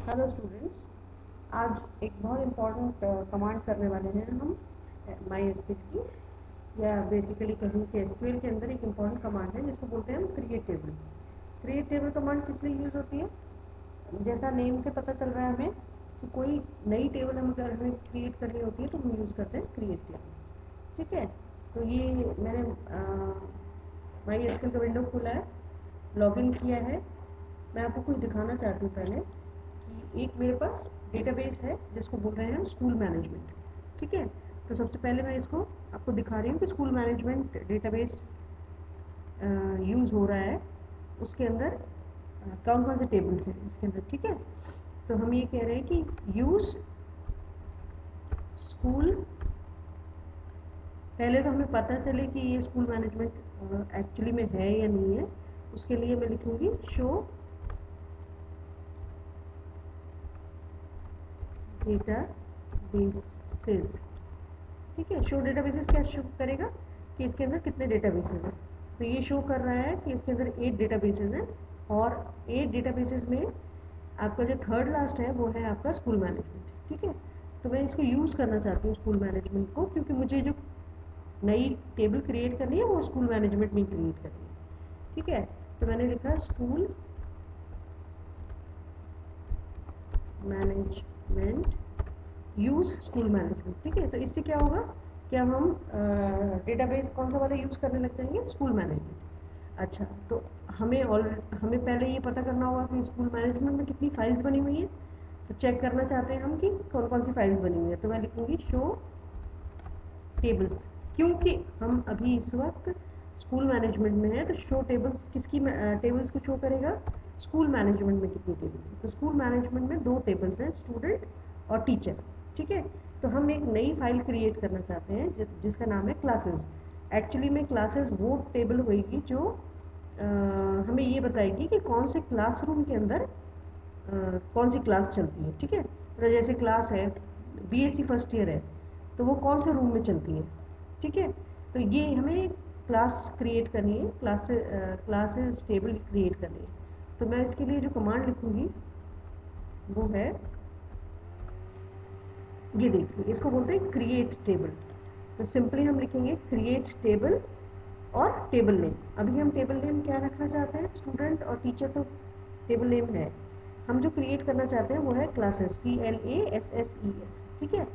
Hello students, आज एक बहुत इम्पोर्टेंट कमांड करने वाले हैं हम माई एसक्यूएल की, या बेसिकली कहें कि एसक्यूएल के अंदर एक इम्पॉर्टेंट कमांड है जिसको बोलते हैं हम create table. Create table command किस लिए यूज़ होती है? जैसा नेम से पता चल रहा है हमें कि कोई नई टेबल हमें क्रिएट करनी होती है तो हम यूज़ करते हैं क्रिएट टेबल। ठीक है, तो ये मैंने माई एसक्यूएल का विंडो खोला है, लॉगिन किया है। मैं आपको कुछ दिखाना चाहती हूँ पहले कि एक मेरे पास डेटाबेस है जिसको बोल रहे हैं हम स्कूल मैनेजमेंट। ठीक है, तो सबसे पहले मैं इसको आपको दिखा रही हूँ कि स्कूल मैनेजमेंट डेटाबेस यूज़ हो रहा है। उसके अंदर कौन कौन से टेबल्स हैं इसके अंदर। ठीक है, तो हम ये कह रहे हैं कि यूज़ स्कूल। पहले तो हमें पता चले कि ये स्कूल मैनेजमेंट एक्चुअली में है या नहीं है, उसके लिए मैं लिखूँगी शो डेटा बेसिस। ठीक है, शो डेटाबेसेस क्या शो करेगा कि इसके अंदर कितने डेटाबेसेस हैं। तो ये शो कर रहा है कि इसके अंदर 8 डेटाबेसेस हैं, और 8 डेटाबेसेस में आपका जो थर्ड लास्ट है वो है आपका स्कूल मैनेजमेंट। ठीक है, तो मैं इसको यूज़ करना चाहती हूँ स्कूल मैनेजमेंट को, क्योंकि मुझे जो नई टेबल क्रिएट करनी है वो स्कूल मैनेजमेंट में क्रिएट करनी है। ठीक है, तो मैंने लिखा school management, use school management. ठीक है, तो इससे क्या होगा कि अब हम डेटाबेस कौन सा वाला यूज़ करने लग जाएंगे, स्कूल मैनेजमेंट। अच्छा, तो हमें पहले ये पता करना होगा कि स्कूल मैनेजमेंट में कितनी फाइल्स बनी हुई हैं। तो चेक करना चाहते हैं हम कि कौन कौन सी फाइल्स बनी हुई है, तो मैं लिखूँगी शो टेबल्स। क्योंकि हम अभी इस वक्त स्कूल मैनेजमेंट में है, तो शो टेबल्स किसकी टेबल्स को शो करेगा, स्कूल मैनेजमेंट में कितनी टेबल्स हैं। तो स्कूल मैनेजमेंट में 2 टेबल्स हैं, स्टूडेंट और टीचर। ठीक है, तो हम एक नई फाइल क्रिएट करना चाहते हैं जिसका नाम है क्लासेस। एक्चुअली में क्लासेस वो टेबल होगी जो हमें ये बताएगी कि कौन से क्लासरूम के अंदर कौन सी क्लास चलती है। ठीक है, तो जैसे क्लास है बीएससी फर्स्ट ईयर है, तो वो कौन से रूम में चलती है। ठीक है, तो ये हमें क्लास क्रिएट करनी है, क्लासेस टेबल क्रिएट करनी है। तो मैं इसके लिए जो कमांड लिखूँगी वो है, ये देखिए, इसको बोलते हैं क्रिएट टेबल। तो सिंपली हम लिखेंगे क्रिएट टेबल और टेबल नेम। अभी हम टेबल नेम क्या रखना चाहते हैं, स्टूडेंट और टीचर तो टेबल नेम है। हम जो क्रिएट करना चाहते हैं वो है क्लासेस, CLASSES। ठीक है,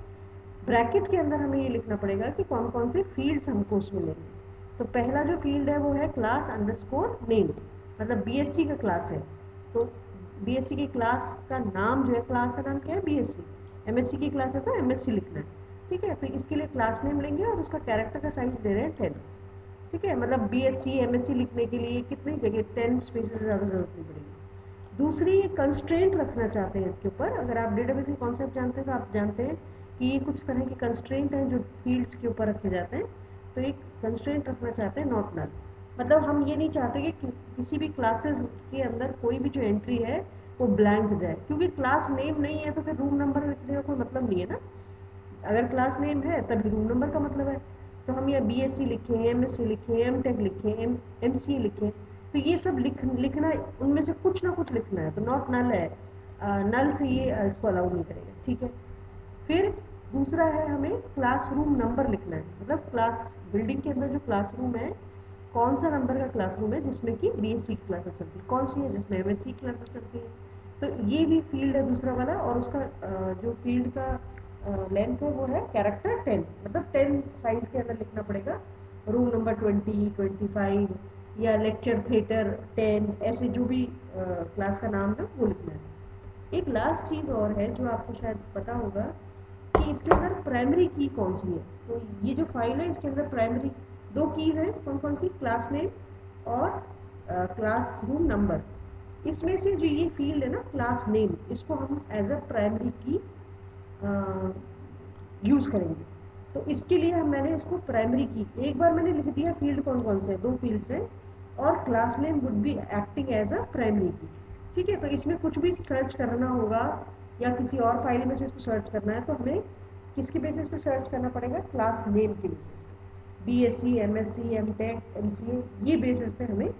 ब्रैकेट के अंदर हमें ये लिखना पड़ेगा कि कौन कौन से फील्ड्स हमको उसमें लेंगे। तो पहला जो फील्ड है वो है क्लास अंडरस्कोर नेम, मतलब बीएससी का क्लास है, तो बीएससी की क्लास का नाम जो है, क्लास का नाम क्या है, बीएससी। एमएससी की क्लास है तो एमएससी लिखना है। ठीक है, तो इसके लिए क्लास नेम लेंगे और उसका कैरेक्टर का साइज दे रहे हैं 10। ठीक है, मतलब बीएससी एमएससी लिखने के लिए कितनी जगह, 10 स्पेसेस से ज़्यादा जरूरत नहीं पड़ेगी। दूसरी, कंस्ट्रेंट रखना चाहते हैं इसके ऊपर। अगर आप डेटाबेस के कॉन्सेप्ट जानते हैं तो आप जानते हैं कि ये कुछ तरह के कंस्ट्रेंट हैं जो फील्ड्स के ऊपर रखे जाते हैं। तो एक कंस्ट्रेंट रखना चाहते हैं नॉट नल, मतलब हम ये नहीं चाहते कि किसी भी क्लासेस के अंदर कोई भी जो एंट्री है वो ब्लैंक जाए, क्योंकि क्लास नेम नहीं है तो फिर रूम नंबर लिखने का कोई मतलब नहीं है ना। अगर क्लास नेम है तभी रूम नंबर का मतलब है। तो हम या बीएससी लिखें, एमएससी लिखें, एमटेक लिखें, एमसीए लिखें, तो ये सब लिखना, उनमें से कुछ ना कुछ लिखना है। तो नॉट नल है, नल से ये इसको अलाउ नहीं करेगा। ठीक है, फिर दूसरा है, हमें क्लासरूम नंबर लिखना है, मतलब क्लास बिल्डिंग के अंदर जो क्लासरूम है, कौन सा नंबर का क्लासरूम है जिसमें कि बीएससी की क्लासेस चलती है, कौन सी है जिसमें एमएससी की क्लासेस चलती है। तो ये भी फील्ड है दूसरा वाला, और उसका जो फील्ड का लेंथ है वो है कैरेक्टर 10, मतलब 10 साइज के अंदर लिखना पड़ेगा। रूम नंबर 20, 25 या लेक्चर थिएटर 10, ऐसे जो भी क्लास का नाम है वो लिखना है। एक लास्ट चीज़ और है जो आपको शायद पता होगा कि इसके अंदर प्राइमरी की कौन सी है। तो ये जो फाइल है इसके अंदर प्राइमरी 2 कीज़ हैं, कौन कौन सी, क्लास नेम और क्लासरूम नंबर। इसमें से जो ये फील्ड है ना क्लास नेम, इसको हम एज अ प्राइमरी की यूज़ करेंगे। तो इसके लिए मैंने इसको प्राइमरी की, एक बार मैंने लिख दिया फील्ड कौन कौन से, 2 फील्ड्स हैं, और class name would be acting as a primary की। ठीक है, तो इसमें कुछ भी सर्च करना होगा या किसी और फाइल में से इसको सर्च करना है तो हमें किसके बेसिस पे सर्च करना पड़ेगा, क्लास नेम के बेसिस पे। बीएससी, एमएससी, एमटेक, एमसीए, ये बेसिस पे हमें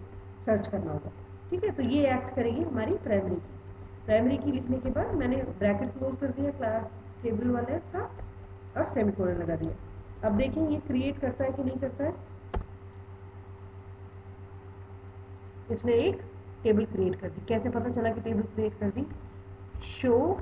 सर्च करना होगा। ठीक है, तो ये एक्ट करेगी हमारी प्राइमरी की। प्राइमरी की लिखने के बाद मैंने ब्रैकेट क्लोज कर दिया क्लास टेबल वाले का और सेमीकोलन लगा दिया। अब देखें ये क्रिएट करता है कि नहीं करता है। इसने एक टेबल क्रिएट कर दी। कैसे पता चला कि टेबल क्रिएट कर दी? शो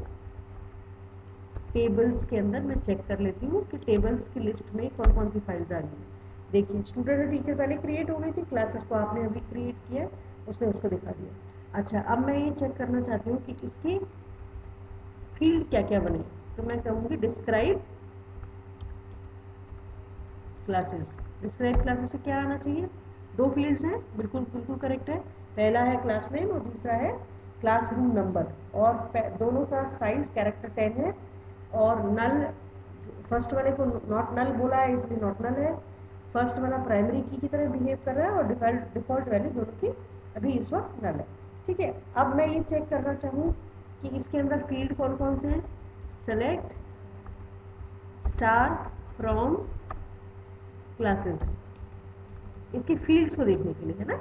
टेबल्स के अंदर मैं चेक कर लेती हूँ कि टेबल्स की लिस्ट में कौन कौन सी फाइल्स आ रही हैं। देखिए स्टूडेंट और टीचर पहले क्रिएट हो गई थी, क्लासेस को आपने अभी क्रिएट किया, उसने उसको दिखा दिया। अच्छा, अब मैं ये चेक करना चाहती हूँ कि इसके फील्ड क्या क्या बने। तो मैं कहूँगी डिस्क्राइब क्लासेस। डिस्क्राइब क्लासेस से क्या आना चाहिए? दो फील्ड्स हैं, बिल्कुल बिल्कुल करेक्ट है। पहला है क्लास नेम और दूसरा है क्लासरूम नंबर, और दोनों का साइज कैरेक्टर 10 है। और नल, फर्स्ट वाले को नॉट नल बोला है इसलिए नॉट नल है। फर्स्ट वाला प्राइमरी की तरह बिहेव कर रहा है और डिफॉल्ट वैल्यू दोनों की अभी इस वक्त नल है। ठीक है, अब मैं ये चेक करना चाहूँ कि इसके अंदर फील्ड कौन कौन से हैं। सेलेक्ट स्टार फ्रॉम क्लासेस, इसकी फील्ड्स को देखने के लिए है ना।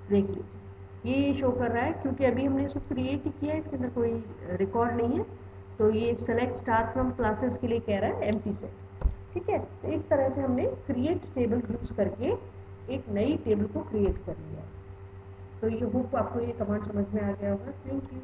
देख लीजिए ये शो कर रहा है क्योंकि अभी हमने इसको क्रिएट ही किया है, इसके अंदर कोई रिकॉर्ड नहीं है। तो ये सेलेक्ट स्टार फ्रॉम क्लासेस के लिए कह रहा है एम्प्टी सेट। ठीक है, तो इस तरह से हमने क्रिएट टेबल यूज करके एक नई टेबल को क्रिएट कर लिया। तो ये होप आपको ये कमांड समझ में आ गया होगा। Thank you.